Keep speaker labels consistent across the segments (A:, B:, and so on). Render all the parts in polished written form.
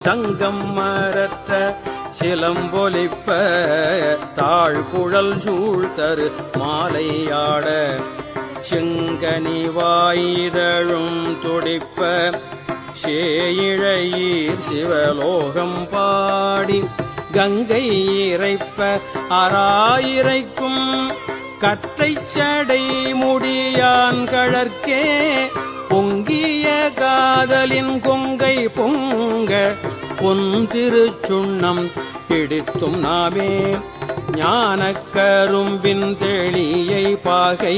A: சங்கம் மரற்ற சிலம்பொலிப்ப தாழ்குழல் சூழ்தரு மாலையாட செங்கனி வாய்தழும் துடிப்ப சேயிழையீர் சிவலோகம் பாடி கங்கை இறைப்ப அராயிரைக்கும் கற்றைச் சடை முடியான் கழற்கே பொங்கிய காதலின் கொங்கை பொங்க பொன்திருச்சுண்ணம் பிடித்தும் நாமே ஞானக் கரும்பின் தெளியை பாகை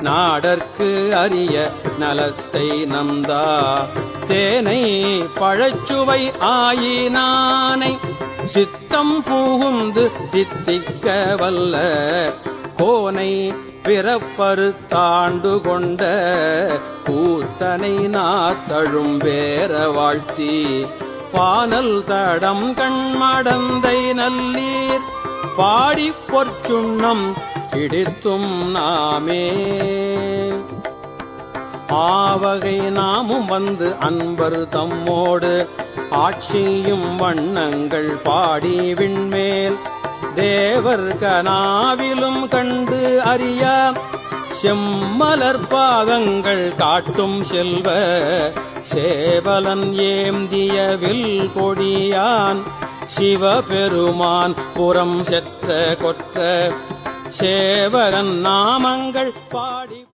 A: நாடற்கு அரிய நலத்தை நந்தா தேனை பழச்சுவை ஆயினானை சித்தம் புகுந்து தித்திக்க வல்ல கோனை பிறப்பரு தாண்டு கொண்ட கூத்தனை நாத்தழும் வேற வாழ்த்தி பானல் தடம் கண்மடந்தை நல்லீர் பாடி பொற்சுண்ணம் பிடித்தும் நாமே ஆவகை நாமும் வந்து அன்பர் தம்மோடு ஆட்சியும் வண்ணங்கள் பாடி விண்மேல் தேவர் கனாவிலும் கண்டு அறிய செம்மலர் பாதங்கள் காட்டும் செல்வ சேவலன் ஏந்தியவில் கொடியான் சிவபெருமான் புறம் செற்ற கொற்ற சேவகன் நாமங்கள் பாடி